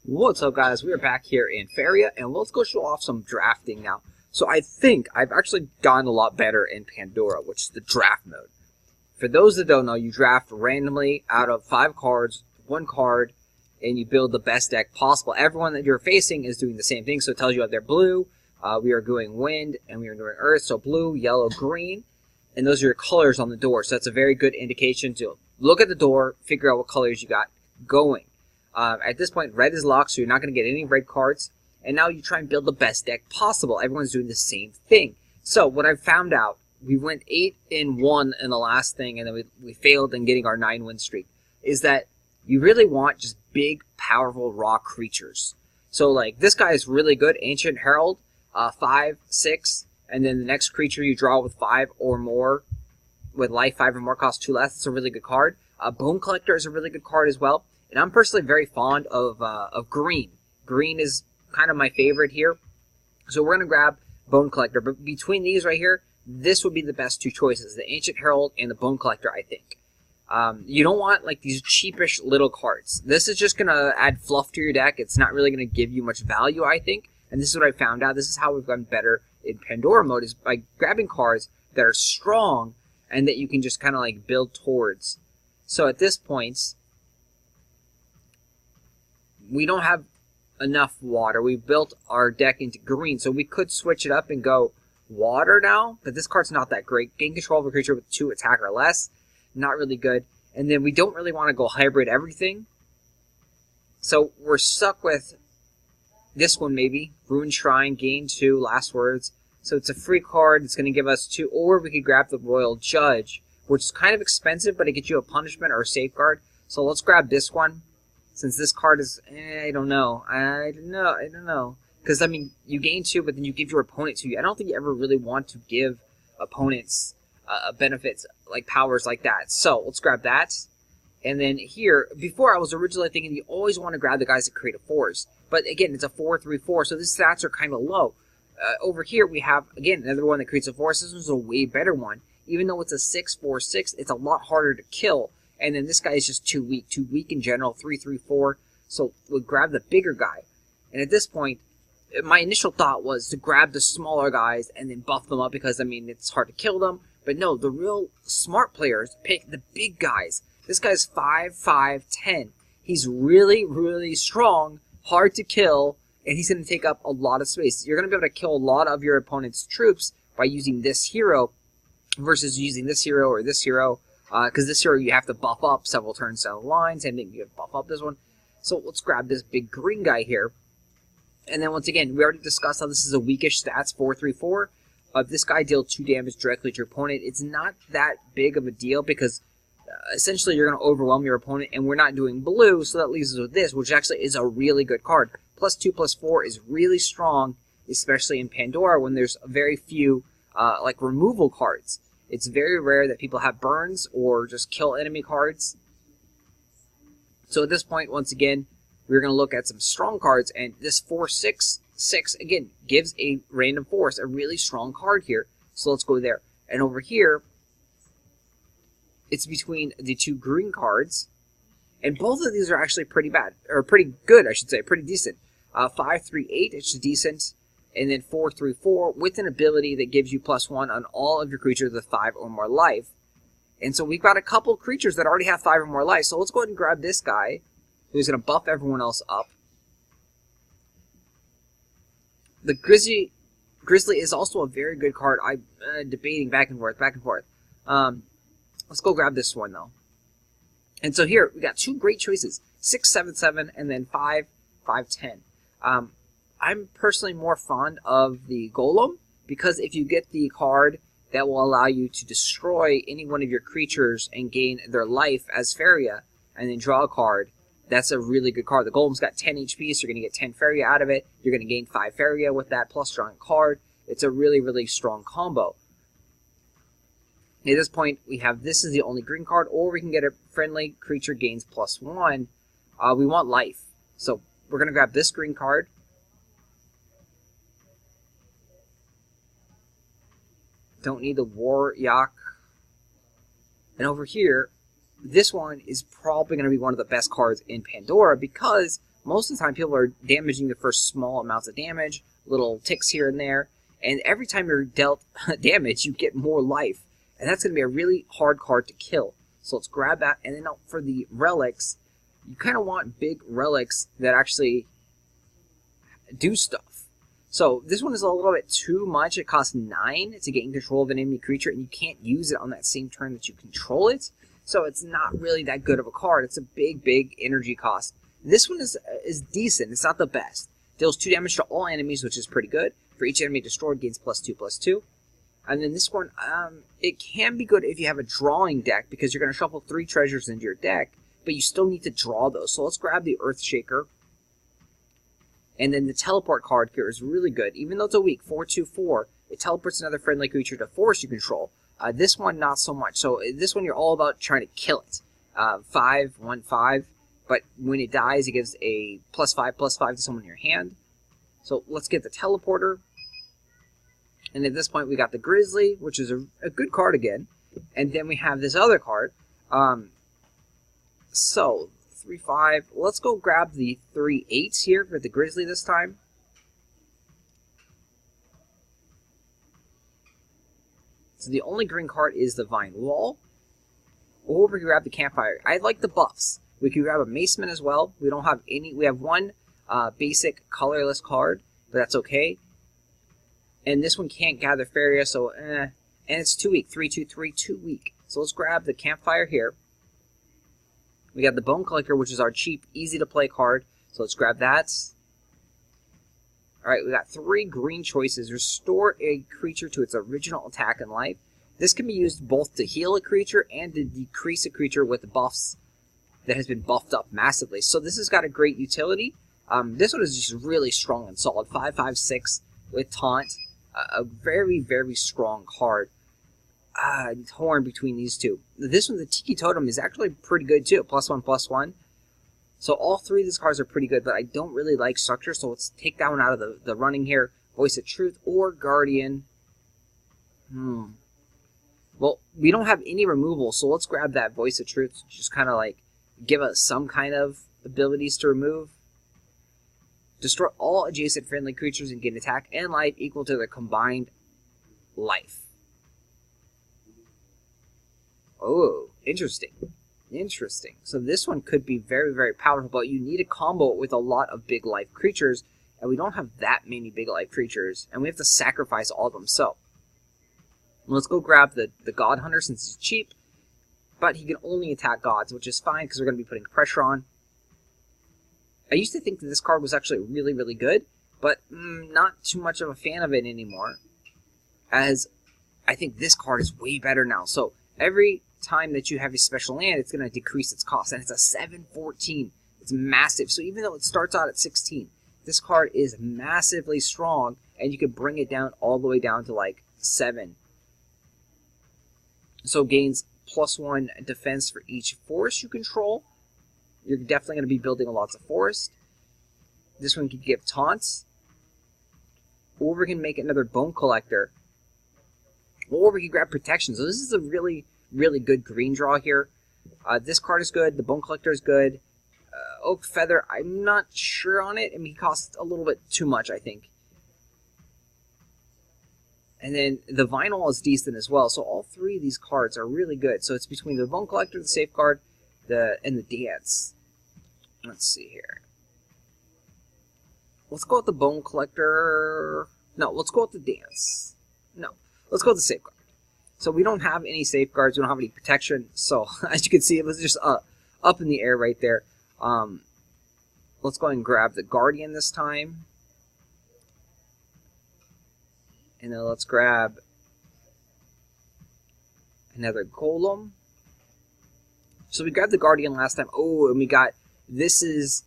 What's up, guys? We are back here in Faeria, and let's go show off some drafting now. So I think I've actually gotten a lot better in Pandora, which is the draft mode. For those that don't know, you draft randomly out of 5 cards, 1 card, and you build the best deck possible. Everyone that you're facing is doing the same thing, so it tells you if they're blue, we are doing wind, and we are doing earth, so blue, yellow, green, and those are your colors on the door. So that's a very good indication to look at the door, figure out what colors you got going. At this point, red is locked, so you're not going to get any red cards. And now you try and build the best deck possible. Everyone's doing the same thing. So what I've found out, we went 8-1 in the last thing, and then we failed in getting our 9-win streak, is that you really want just big, powerful, raw creatures. So like this guy is really good, Ancient Herald, 5, 6, and then the next creature you draw with 5 or more, with life 5 or more, costs 2 less. It's a really good card. Bone Collector is a really good card as well. And I'm personally very fond of green. Green is kind of my favorite here. So we're going to grab Bone Collector. But between these right here, this would be the best 2 choices. The Ancient Herald and the Bone Collector, I think. You don't want like these cheapish little cards. This is just going to add fluff to your deck. It's not really going to give you much value, I think. And this is what I found out. This is how we've gotten better in Pandora mode, is by grabbing cards that are strong and that you can just kind of like build towards. So at this point, we don't have enough water. We've built our deck into green, so we could switch it up and go water now, but this card's not that great. Gain control of a creature with 2 attack or less, not really good. And then we don't really want to go hybrid everything, so we're stuck with this one maybe. Ruined Shrine, gain 2, last words. So it's a free card, it's going to give us 2, or we could grab the Royal Judge, which is kind of expensive, but it gets you a punishment or a safeguard. So let's grab this one. Since this card is, I don't know. Because, I mean, you gain 2, but then you give your opponent 2. I don't think you ever really want to give opponents benefits, like powers like that. So, let's grab that. And then here, before I was originally thinking you always want to grab the guys that create a force. But again, it's a 4/3/4, so the stats are kind of low. Over here, we have, again, another one that creates a force. This one's a way better one. Even though it's a 6/4/6, it's a lot harder to kill. And then this guy is just too weak in general, 3/3/4. So we'll grab the bigger guy. And at this point, my initial thought was to grab the smaller guys and then buff them up because, I mean, it's hard to kill them. But no, the real smart players pick the big guys. This guy's 5/5/10. He's really, really strong, hard to kill, and he's going to take up a lot of space. You're going to be able to kill a lot of your opponent's troops by using this hero versus using this hero or this hero. Because this hero you have to buff up several turns down the line, same thing, you have to buff up this one. So let's grab this big green guy here. And then once again, we already discussed how this is a weakish stats, 4/3/4. This guy deals 2 damage directly to your opponent. It's not that big of a deal because essentially you're going to overwhelm your opponent, and we're not doing blue, so that leaves us with this, which actually is a really good card. +2/+4 is really strong, especially in Pandora when there's very few like removal cards. It's very rare that people have burns or just kill enemy cards. So at this point, once again, we're going to look at some strong cards. And this 4/6/6, again, gives a random force, a really strong card here. So let's go there. And over here, it's between the 2 green cards. And both of these are actually pretty bad. Or pretty good, I should say. Pretty decent. 5/3/8, it's decent. And then 4/3/4 with an ability that gives you +1 on all of your creatures with 5 or more life. And so we've got a couple creatures that already have 5 or more life. So let's go ahead and grab this guy, who's going to buff everyone else up. The Grizzly is also a very good card. I'm debating back and forth. Let's go grab this one, though. And so here, we got 2 great choices. 6/7/7 and then 5/5/10. I'm personally more fond of the Golem, because if you get the card that will allow you to destroy any one of your creatures and gain their life as Faeria, and then draw a card, that's a really good card. The Golem's got 10 HP, so you're going to get 10 Faeria out of it. You're going to gain 5 Faeria with that, plus drawing a card. It's a really, really strong combo. At this point, we have this is the only green card, or we can get a friendly creature gains +1. We want life, so we're going to grab this green card. Don't need the War Yak. And over here, this one is probably going to be one of the best cards in Pandora because most of the time people are damaging the first small amounts of damage, little ticks here and there, and every time you're dealt damage, you get more life. And that's going to be a really hard card to kill. So let's grab that. And then for the relics, you kind of want big relics that actually do stuff. So this one is a little bit too much. It costs 9 to gain control of an enemy creature, and you can't use it on that same turn that you control it. So it's not really that good of a card. It's a big energy cost. This one is decent. It's not the best. Deals 2 damage to all enemies, which is pretty good. For each enemy destroyed, gains +2/+2. And then this one, it can be good if you have a drawing deck, because you're going to shuffle 3 treasures into your deck, but you still need to draw those. So let's grab the Earthshaker. And then the teleport card here is really good. Even though it's a weak 4/2/4, it teleports another friendly creature to force you control. This one, not so much. So this one, you're all about trying to kill it. 5/1/5. But when it dies, it gives a +5/+5 to someone in your hand. So let's get the teleporter. And at this point, we got the Grizzly, which is a good card again. And then we have this other card. So 3/5. Let's go grab the 3/8s here for the Grizzly this time. So the only green card is the Vine Wall. Or we can grab the Campfire. I like the buffs. We can grab a Maceman as well. We don't have any. We have one basic colorless card, but that's okay. And this one can't gather Faeria, so And it's too weak. 3/2/3, too weak. So let's grab the Campfire here. We got the Bone Collector, which is our cheap, easy to play card. So let's grab that. Alright, we got 3 green choices. Restore a creature to its original attack and life. This can be used both to heal a creature and to decrease a creature with buffs that has been buffed up massively. So this has got a great utility. This one is just really strong and solid. 5/5/6 with Taunt. A very strong card. Torn between these two. This one, the Tiki Totem, is actually pretty good too. +1/+1. So all 3 of these cards are pretty good, but I don't really like structure, so let's take that one out of the running here. Voice of Truth or Guardian. Well, we don't have any removal, so let's grab that Voice of Truth. Just kind of like give us some kind of abilities to remove. Destroy all adjacent friendly creatures and gain attack and life equal to their combined life. Oh, interesting. Interesting. So this one could be very powerful, but you need to combo it with a lot of big life creatures, and we don't have that many big life creatures, and we have to sacrifice all of them. So let's go grab the God Hunter since he's cheap, but he can only attack gods, which is fine because we're going to be putting pressure on. I used to think that this card was actually really good, but not too much of a fan of it anymore, as I think this card is way better now. So every time that you have a special land, it's going to decrease its cost, and it's a 7/14. It's massive. So even though it starts out at 16, this card is massively strong, and you can bring it down all the way down to like 7. So gains +1 defense for each forest you control. You're definitely going to be building lots of forest. This one can give taunts. Or we can make another Bone Collector. Or we can grab protection. So this is a really good green draw here. This card is good. The Bone Collector is good. Oak Feather, I'm not sure on it. I mean, he costs a little bit too much, I think. And then the Vinyl is decent as well. So all 3 of these cards are really good. So it's between the Bone Collector, the Safeguard, and the Dance. Let's see here. Let's go with the Bone Collector. No, let's go with the Dance. No, let's go with the Safeguard. So we don't have any safeguards. We don't have any protection. So as you can see, it was just up in the air right there. Let's go ahead and grab the Guardian this time. And then let's grab another Golem. So we grabbed the Guardian last time. Oh, and we got, this is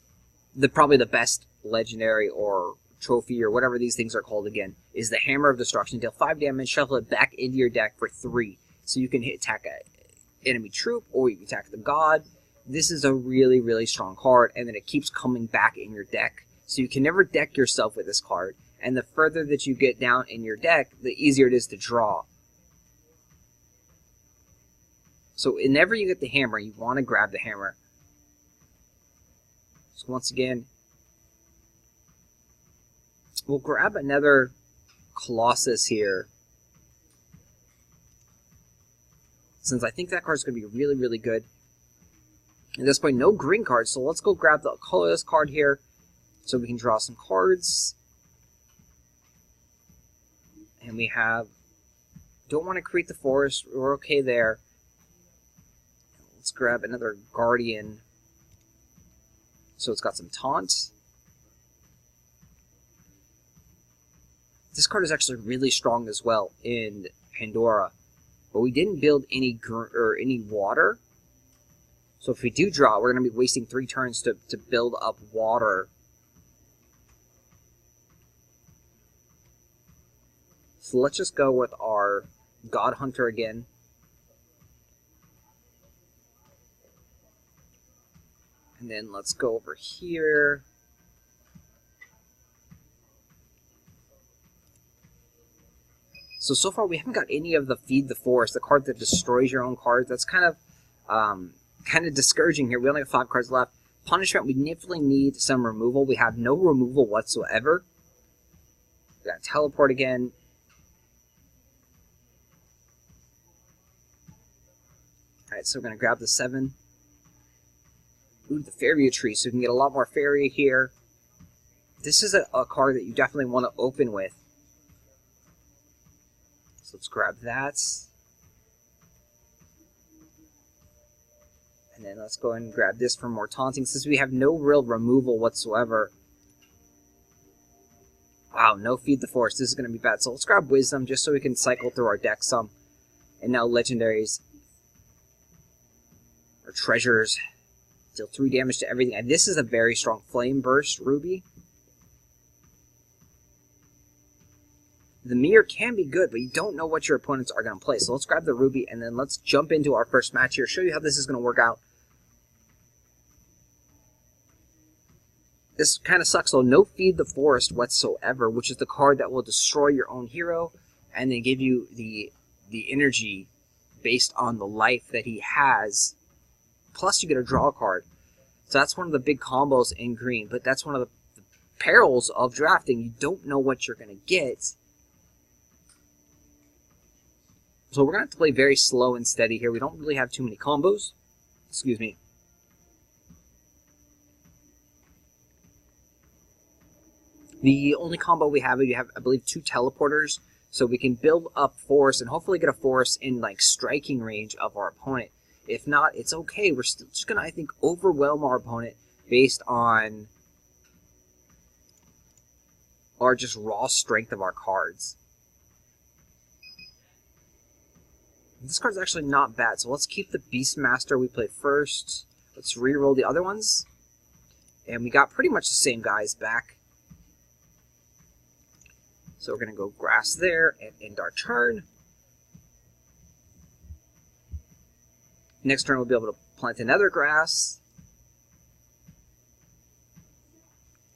probably the best legendary or trophy or whatever these things are called again, is the Hammer of Destruction. Deal 5 damage, shuffle it back into your deck for 3. So you can attack an enemy troop or you can attack the god. This is a really strong card, and then it keeps coming back in your deck. So you can never deck yourself with this card. And the further that you get down in your deck, the easier it is to draw. So whenever you get the hammer, you want to grab the hammer. So once again, We'll grab another Colossus here, since I think that card's going to be really, really good. At this point, no green cards, so let's go grab the colorless card here so we can draw some cards. And we have... Don't want to create the forest. We're okay there. Let's grab another Guardian. So it's got some taunt. This card is actually really strong as well in Pandora. But we didn't build any water. So if we do draw, we're going to be wasting 3 turns to build up water. So let's just go with our God Hunter again. And then let's go over here. So far we haven't got any of the Feed the Forest, the card that destroys your own cards. That's kind of discouraging here. We only have 5 cards left. Punishment, we definitely need some removal. We have no removal whatsoever. We got Teleport again. Alright, so we're going to grab the 7. Ooh, the Faeria tree, so we can get a lot more Faeria here. This is a card that you definitely want to open with. So let's grab that. And then let's go ahead and grab this for more taunting, since we have no real removal whatsoever. Wow, no Feed the Forest. This is going to be bad. So let's grab Wisdom, just so we can cycle through our deck some. And now Legendaries. Or Treasures. Deal 3 damage to everything. And this is a very strong Flame Burst Ruby. The mirror can be good, but you don't know what your opponents are going to play. So let's grab the Ruby, and then let's jump into our first match here. Show you how this is going to work out. This kind of sucks, so no Feed the Forest whatsoever, which is the card that will destroy your own hero, and then give you the energy based on the life that he has. Plus you get a draw card. So that's one of the big combos in green, but that's one of the perils of drafting. You don't know what you're going to get. So we're going to have to play very slow and steady here. We don't really have too many combos. Excuse me. The only combo we have, I believe, 2 teleporters. So we can build up force and hopefully get a force in like striking range of our opponent. If not, it's okay. We're still just going to, I think, overwhelm our opponent based on our just raw strength of our cards. This card's actually not bad, so let's keep the Beastmaster we played first. Let's reroll the other ones. And we got pretty much the same guys back. So we're going to go Grass there and end our turn. Next turn we'll be able to plant another Grass.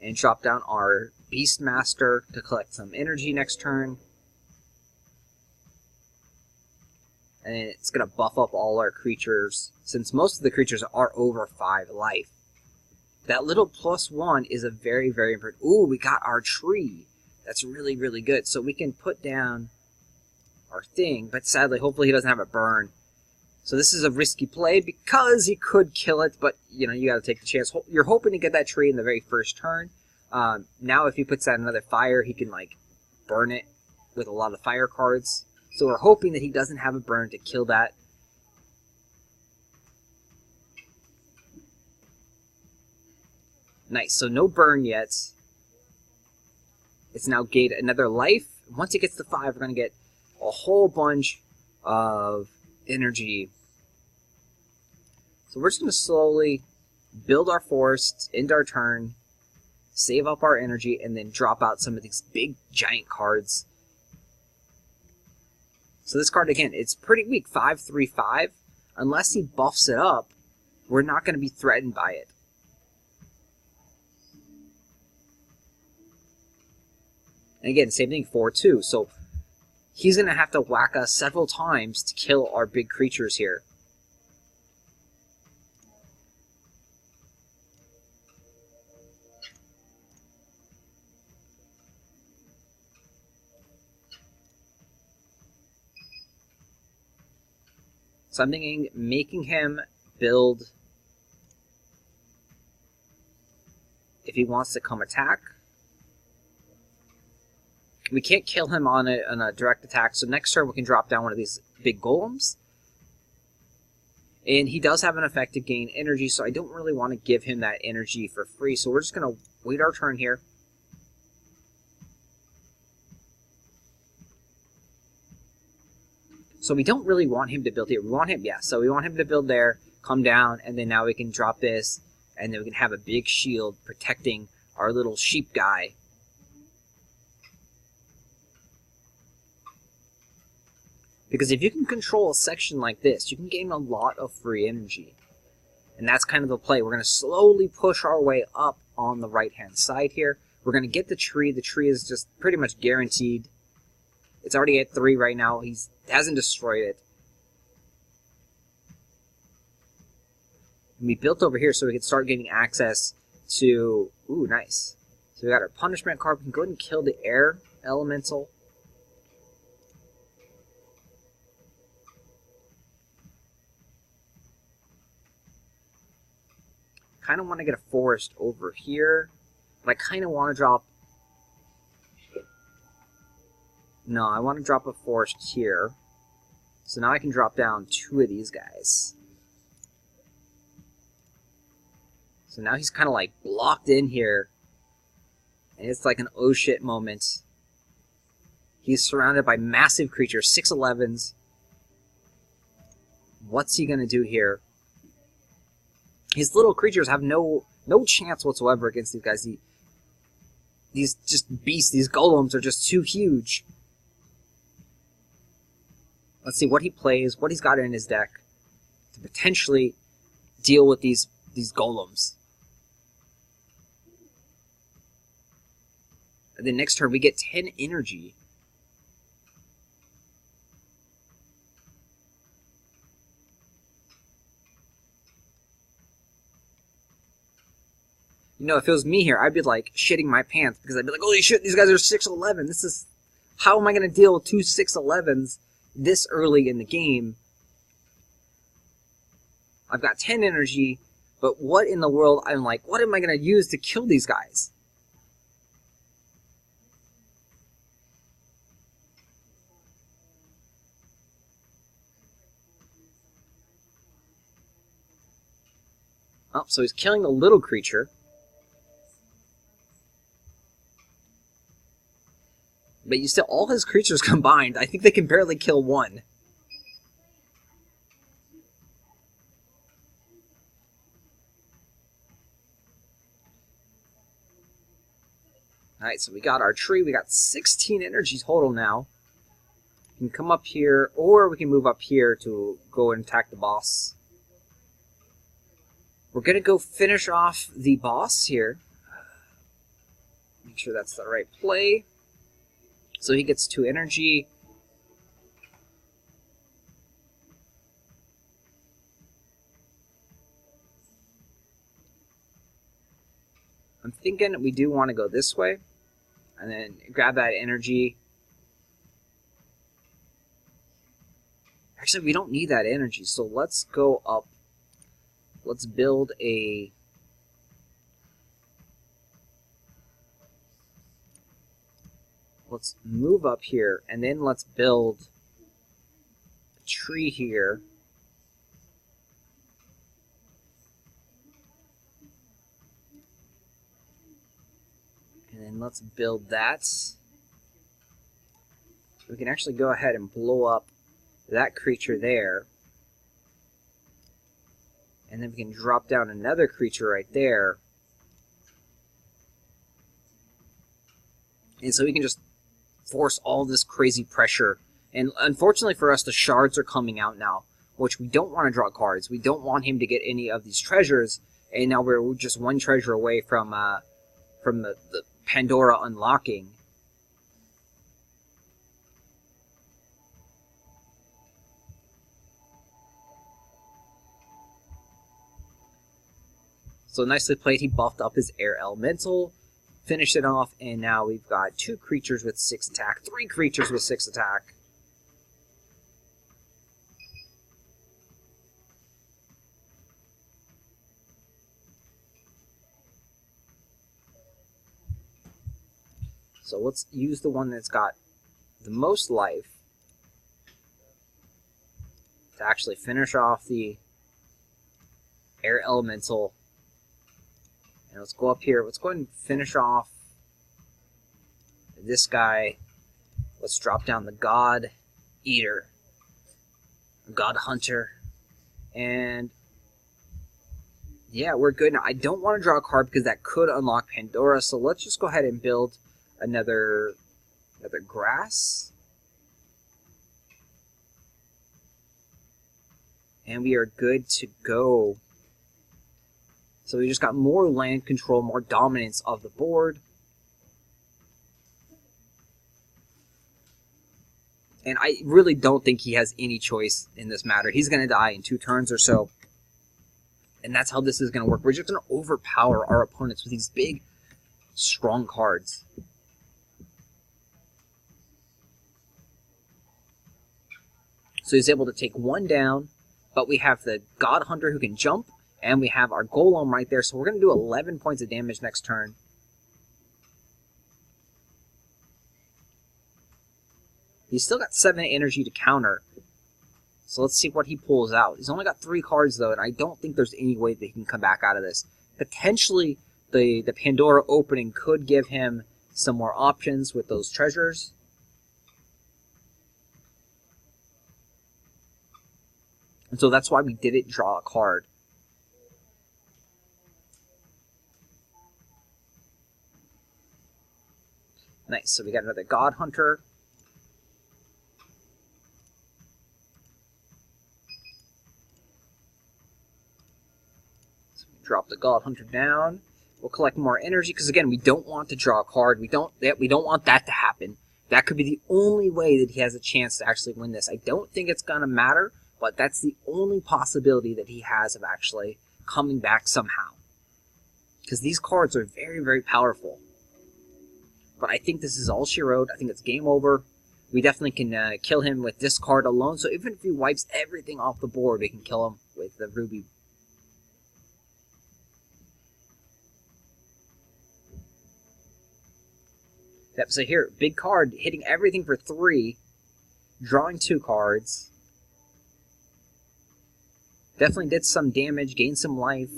And drop down our Beastmaster to collect some energy next turn. And it's going to buff up all our creatures, since most of the creatures are over 5 life. That little +1 is a very, very important... Ooh, we got our tree. That's really, really good. So we can put down our thing, but sadly, hopefully he doesn't have a burn. So this is a risky play, because he could kill it, but, you know, you got to take the chance. You're hoping to get that tree in the very first turn. Now if he puts out another fire, he can, like, burn it with a lot of fire cards. So we're hoping that he doesn't have a burn to kill that. Nice, so no burn yet. It's now gained another life. Once it gets to 5, we're going to get a whole bunch of energy. So we're just going to slowly build our forests, end our turn, save up our energy, and then drop out some of these big, giant cards. So this card, again, it's pretty weak, 5/3/5. Unless he buffs it up, we're not going to be threatened by it. And again, same thing, 4/2. So he's going to have to whack us several times to kill our big creatures here. So I'm thinking making him build if he wants to come attack. We can't kill him on a direct attack, so next turn we can drop down one of these big golems. And he does have an effect to gain energy, so I don't really want to give him that energy for free. So we're just going to wait our turn here. So we don't really want him to build here. We want him, yeah, so we want him to build there, come down, and then now we can drop this, and then we can have a big shield protecting our little sheep guy. Because if you can control a section like this, you can gain a lot of free energy. And that's kind of the play. We're going to slowly push our way up on the right-hand side here. We're going to get the tree. The tree is just pretty much guaranteed. It's already at 3 right now. He hasn't destroyed it. And we built over here so we can start getting access to... Ooh, nice. So we got our punishment card. We can go ahead and kill the air elemental. Kind of want to get a forest over here, but I kind of want to drop... No, I want to drop a forest here. So now I can drop down 2 of these guys. So now he's kind of like blocked in here. And it's like an oh shit moment. He's surrounded by massive creatures, 6'11s. What's he going to do here? His little creatures have no chance whatsoever against these guys. These just beasts, these golems are just too huge. Let's see what he plays, what he's got in his deck to potentially deal with these golems. And then next turn we get 10 energy. You know, if it was me here, I'd be like shitting my pants because I'd be like, holy shit, these guys are 6'11. This is... How am I going to deal with 2 6'11s this early in the game? I've got 10 energy, but what in the world... I'm like, what am I going to use to kill these guys? Oh, so he's killing the little creature. But you still, all his creatures combined, I think they can barely kill one. Alright, so we got our tree. We got 16 energy total now. We can come up here, or we can move up here to go and attack the boss. We're going to go finish off the boss here. Make sure that's the right play. So he gets 2 energy. I'm thinking we do want to go this way. And then grab that energy. Actually, we don't need that energy. So let's go up. Let's build a... Let's move up here, and then let's build a tree here. And then let's build that. We can actually go ahead and blow up that creature there. And then we can drop down another creature right there. And so we can just force all this crazy pressure. And unfortunately for us, the shards are coming out now, which we don't want to draw cards. We don't want him to get any of these treasures. And now we're just 1 treasure away from the Pandora unlocking. So nicely played. He buffed up his air elemental. Finished it off, and now we've got 2 creatures with 6 attack, 3 creatures with 6 attack. So let's use the one that's got the most life to actually finish off the air elemental. And let's go up here. Let's go ahead and finish off this guy. Let's drop down the God Eater, God Hunter, and yeah, we're good now. I don't want to draw a card because that could unlock Pandora, so let's just go ahead and build another grass. And we are good to go. So we just got more land control, more dominance of the board. And I really don't think he has any choice in this matter. He's going to die in 2 turns or so. And that's how this is going to work. We're just going to overpower our opponents with these big, strong cards. So he's able to take 1 down, but we have the God Hunter who can jump, and we have our Golem right there. So we're going to do 11 points of damage next turn. He's still got 7 energy to counter. So let's see what he pulls out. He's only got 3 cards, though, and I don't think there's any way that he can come back out of this. Potentially, the Pandora opening could give him some more options with those treasures. And so that's why we didn't draw a card. Nice, so we got another God Hunter. Drop the God Hunter down. We'll collect more energy because again, we don't want to draw a card. We don't want that to happen. That could be the only way that he has a chance to actually win this. I don't think it's gonna matter, but that's the only possibility that he has of actually coming back somehow. Because these cards are very, very powerful. But I think this is all she wrote. I think it's game over. We definitely can kill him with this card alone. So even if he wipes everything off the board, we can kill him with the Ruby. Yep, so here, big card, hitting everything for 3, drawing 2 cards. Definitely did some damage, gained some life,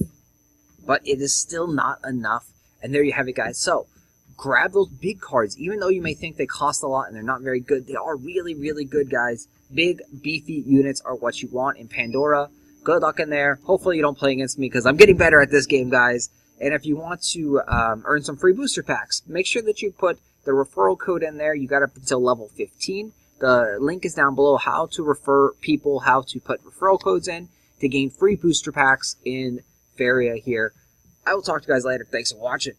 but it is still not enough. And there you have it, guys. So, grab those big cards. Even though you may think they cost a lot and they're not very good, they are really, really good, guys. Big, beefy units are what you want in Pandora. Good luck in there. Hopefully you don't play against me because I'm getting better at this game, guys. And if you want to earn some free booster packs, make sure that you put the referral code in there. You got up until level 15. The link is down below how to refer people, how to put referral codes in to gain free booster packs in Faeria here. I will talk to you guys later. Thanks for watching.